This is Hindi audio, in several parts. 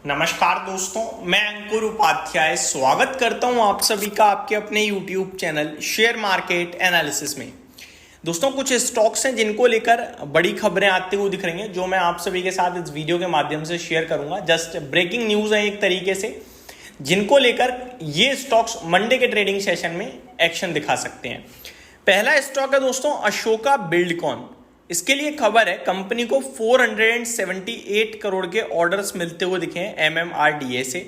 नमस्कार दोस्तों, मैं अंकुर उपाध्याय स्वागत करता हूं आप सभी का आपके अपने YouTube channel share market analysis में। दोस्तों, कुछ स्टॉक्स हैं जिनको लेकर बड़ी खबरें आते हुए दिख रही हैं, जो मैं आप सभी के साथ इस वीडियो के माध्यम से शेयर करूंगा। जस्ट ब्रेकिंग न्यूज़ है एक तरीके से, जिनको लेकर ये स्टॉक्स मंडे के ट्रेडिंग सेशन में एक्शन दिखा सकते हैं। पहला स्टॉक है दोस्तों अशोका बिल्डकॉन। इसके लिए खबर है, कंपनी को 478 करोड़ के ऑर्डर्स मिलते हुए दिखे हैं MMRDA से।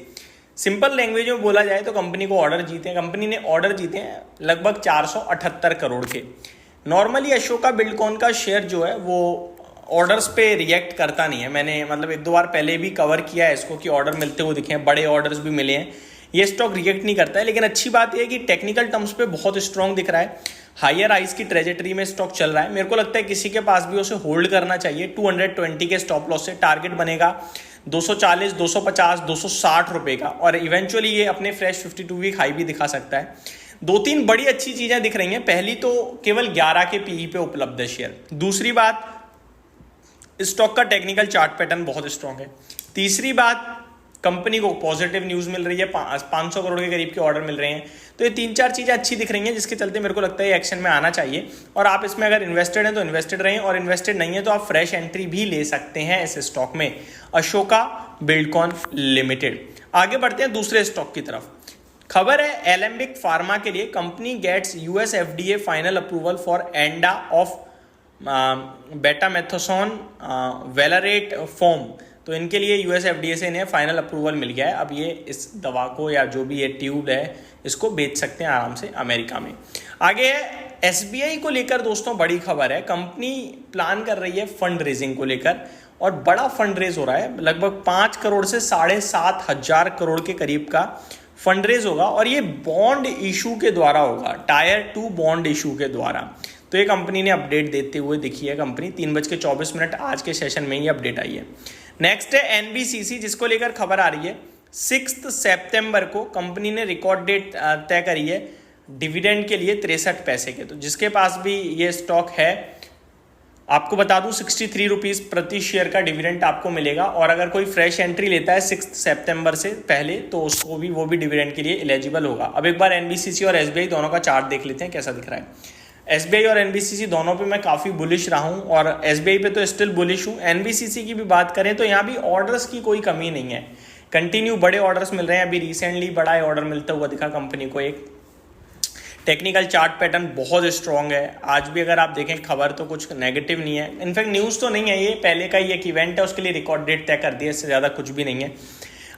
सिंपल लैंग्वेज में बोला जाए तो कंपनी को ऑर्डर जीते हैं, कंपनी ने ऑर्डर जीते हैं लगभग 478 करोड़ के। नॉर्मली अशोका बिल्डकॉन का शेयर जो है वो ऑर्डर्स पे रिएक्ट करता नहीं है। मैंने एक दो बार पहले भी कवर किया है इसको कि ऑर्डर मिलते हुए दिखे हैं, बड़े ऑर्डर्स भी मिले हैं, ये स्टॉक रिएक्ट नहीं करता है। लेकिन अच्छी बात यह है कि टेक्निकल टर्म्स पे बहुत स्ट्रांग दिख रहा है, हायर हाइज की ट्रेजेटरी में स्टॉक चल रहा है। मेरे को लगता है किसी के पास भी उसे होल्ड करना चाहिए। 220 के स्टॉप लॉस से टारगेट बनेगा 240, 250, 260 रुपए का, और इवेंचुअली ये अपने फ्रेश 52 वीक हाई भी दिखा सकता है। दो तीन बड़ी अच्छी चीजें दिख रही हैं। पहली तो केवल 11 के पीई पे उपलब्ध है शेयर। दूसरी बात, स्टॉक का टेक्निकल चार्ट पैटर्न बहुत स्ट्रांग है। तीसरी बात, कंपनी को पॉजिटिव न्यूज मिल रही है, 500 करोड़ के करीब के ऑर्डर मिल रहे हैं। तो ये तीन चार चीजें अच्छी दिख रही हैं, जिसके चलते मेरे को लगता है एक्शन में आना चाहिए। और आप इसमें अगर इन्वेस्टेड हैं तो इन्वेस्टेड रहें, और इन्वेस्टेड नहीं है तो आप फ्रेश एंट्री भी ले सकते हैं इस स्टॉक में, अशोका बिल्डकॉन लिमिटेड। आगे बढ़ते हैं दूसरे स्टॉक की तरफ। खबर है एलेम्बिक फार्मा के लिए, company gets US FDA final approval for ANDA of betamethasone valerate foam. तो इनके लिए US FDA से इन्हें फाइनल अप्रूवल मिल गया है। अब ये इस दवा को या जो भी ये ट्यूब है इसको बेच सकते हैं आराम से अमेरिका में। आगे है SBI को लेकर दोस्तों बड़ी खबर है। कंपनी प्लान कर रही है फंड रेजिंग को लेकर, और बड़ा फंड रेज हो रहा है। लगभग 5 करोड़ से 7,500 करोड़ के करीब का फंड रेज होगा, और ये बॉन्ड इशू के द्वारा होगा, टायर 2 बॉन्ड इशू के द्वारा। तो ये कंपनी ने अपडेट देते हुए दिखी है। कंपनी 3:24 आज के सेशन में ही अपडेट आई है। नेक्स्ट है NBCC, जिसको लेकर खबर आ रही है 6 सितंबर को कंपनी ने रिकॉर्ड डेट तय करी है डिविडेंड के लिए 63 पैसे के। तो जिसके पास भी ये स्टॉक है, आपको बता दूं 63 रुपीज़ प्रति शेयर का डिविडेंड आपको मिलेगा। और अगर कोई फ्रेश एंट्री लेता है 6 सितंबर से पहले, तो उसको भी वो भी डिविडेंड के लिए एलिजिबल होगा। अब एक बार NBCC और SBI दोनों का चार्ट देख लेते हैं कैसा दिख रहा है। SBI और NBCC दोनों पे मैं काफ़ी बुलिश रहा हूँ, और SBI पे तो स्टिल बुलिश हूँ। NBCC की भी बात करें तो यहाँ भी ऑर्डर्स की कोई कमी नहीं है, कंटिन्यू बड़े ऑर्डर्स मिल रहे हैं। अभी रिसेंटली बड़ा ऑर्डर मिलता हुआ दिखा कंपनी को एक। टेक्निकल चार्ट पैटर्न बहुत स्ट्रॉन्ग है। आज भी अगर आप देखें खबर तो कुछ नेगेटिव नहीं है, इनफैक्ट न्यूज़ तो नहीं है, ये पहले का ही एक इवेंट है, उसके लिए रिकॉर्ड डेट तय कर दिया, इससे ज़्यादा कुछ भी नहीं है।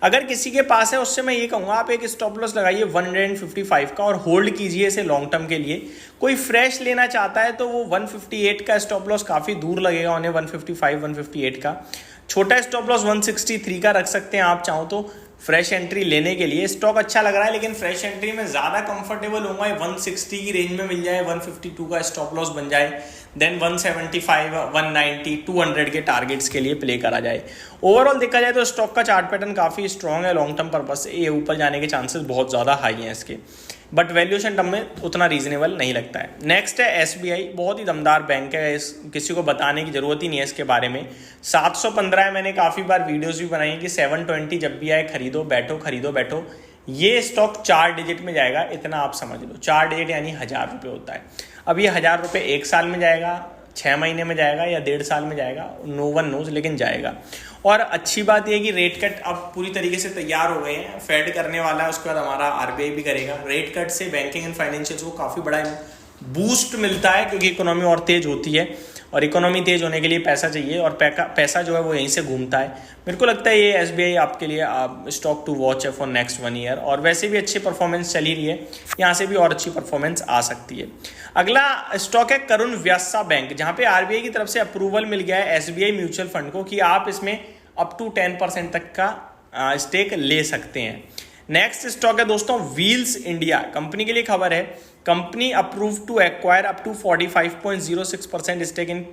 अगर किसी के पास है उससे मैं ये कहूँगा, आप एक स्टॉप लॉस लगाइए 155 का और होल्ड कीजिए इसे लॉन्ग टर्म के लिए। कोई फ्रेश लेना चाहता है तो वो 158 का स्टॉप लॉस काफ़ी दूर लगेगा उन्हें, 155 158 का। छोटा स्टॉप लॉस 163 का रख सकते हैं आप चाहो तो फ्रेश एंट्री लेने के लिए। स्टॉक अच्छा लग रहा है, लेकिन फ्रेश एंट्री में ज़्यादा कंफर्टेबल होगा 160 की रेंज में मिल जाए, 152 का स्टॉप लॉस बन जाए, देन 175, 190, 200 के टारगेट्स के लिए प्ले करा जाए। ओवरऑल देखा जाए तो स्टॉक का चार्ट पैटर्न काफ़ी स्ट्रॉन्ग है, लॉन्ग टर्म पर्पज से ये ऊपर जाने के चांसेस बहुत ज़्यादा हाई हैं इसके, बट वैल्यूएशन टर्म में उतना रीजनेबल नहीं लगता है। नेक्स्ट है SBI, बहुत ही दमदार बैंक है, किसी को बताने की ज़रूरत ही नहीं है इसके बारे में। 715 है, मैंने काफ़ी बार वीडियोस भी बनाई है कि 720 जब भी आए खरीदो बैठो। ये स्टॉक 4 डिजिट में जाएगा, इतना आप समझ लो। 4 डिजिट यानी 1000 रुपये होता है। अब ये 1000 रुपये 1 साल में जाएगा, 6 महीने में जाएगा या 1.5 साल में जाएगा, नो वन नोज, लेकिन जाएगा। और अच्छी बात यह है कि रेट कट अब पूरी तरीके से तैयार हो गए हैं, फेड करने वाला है, उसके बाद हमारा RBI भी करेगा। रेट कट से बैंकिंग एंड फाइनेंशियल्स को काफ़ी बड़ा बूस्ट मिलता है, क्योंकि इकोनॉमी और तेज होती है, और इकोनॉमी तेज होने के लिए पैसा चाहिए, और पैसा जो है वो यहीं से घूमता है। मेरे को लगता है ये SBI आपके लिए स्टॉक टू वॉच है फॉर नेक्स्ट 1 ईयर, और वैसे भी अच्छी परफॉर्मेंस चली रही है, यहाँ से भी और अच्छी परफॉर्मेंस आ सकती है। अगला स्टॉक है करुण व्यासा बैंक, जहाँ पे RBI की तरफ से अप्रूवल मिल गया है SBI म्यूचुअल फंड को कि आप इसमें अप टू 10% तक का स्टेक ले सकते हैं। नेक्स्ट स्टॉक है दोस्तों व्हील्स इंडिया, कंपनी के लिए खबर है, company approve to acquire up to 45.06% stake in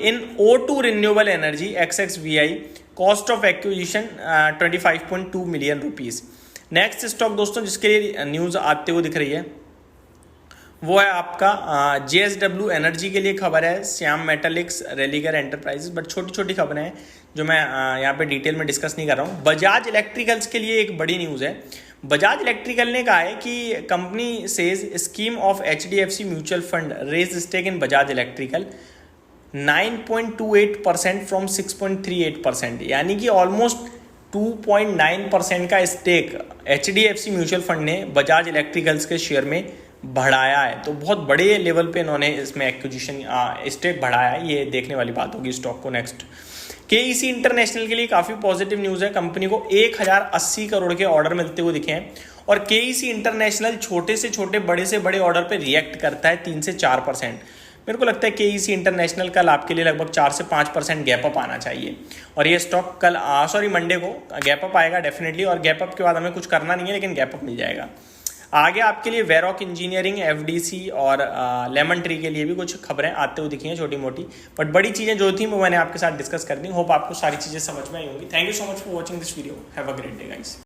in O2 renewable energy XXVI, cost of acquisition 25.2 million rupees. Next stock दोस्तों जिसके लिए न्यूज आते हुए दिख रही है वो है आपका JSW एनर्जी के लिए खबर है, श्याम मेटालिक्स, रेलिगर एंटरप्राइजेस, बट छोटी छोटी खबरें हैं जो मैं यहाँ पे डिटेल में डिस्कस नहीं कर रहा हूँ। बजाज इलेक्ट्रिकल्स के लिए एक बड़ी न्यूज़ है। बजाज इलेक्ट्रिकल ने कहा है कि company says scheme of HDFC mutual fund raise stake in Bajaj electrical 9.28% from 6.38%, यानी कि ऑलमोस्ट 2.9% का स्टेक HDFC म्यूचुअल फंड ने बजाज इलेक्ट्रिकल्स के शेयर में बढ़ाया है। तो बहुत बड़े लेवल पे इन्होंने इसमें एक्विजिशन स्टेक बढ़ाया है, ये देखने वाली बात होगी स्टॉक को। नेक्स्ट KEC इंटरनेशनल के लिए काफ़ी पॉजिटिव न्यूज़ है। कंपनी को 1080 करोड़ के ऑर्डर मिलते हुए दिखे हैं और KEC इंटरनेशनल छोटे से छोटे बड़े से बड़े ऑर्डर पे रिएक्ट करता है 3 से 4%। मेरे को लगता है KEC इंटरनेशनल कल आपके लिए लगभग 4 से 5% गैप अप आना चाहिए और ये स्टॉक कल मंडे को गैप अप आएगा डेफिनेटली, और गैप अप के बाद हमें कुछ करना नहीं है लेकिन गैप अप मिल जाएगा। आगे आपके लिए वेरॉक इंजीनियरिंग, FDC और लेमन ट्री के लिए भी कुछ खबरें आते हुए दिखी हैं छोटी मोटी, बट बड़ी चीज़ें जो थी वो मैंने आपके साथ डिस्कस कर दी। होप आपको सारी चीज़ें समझ में आई होंगी। Thank you so much for watching this video. Have a great day guys.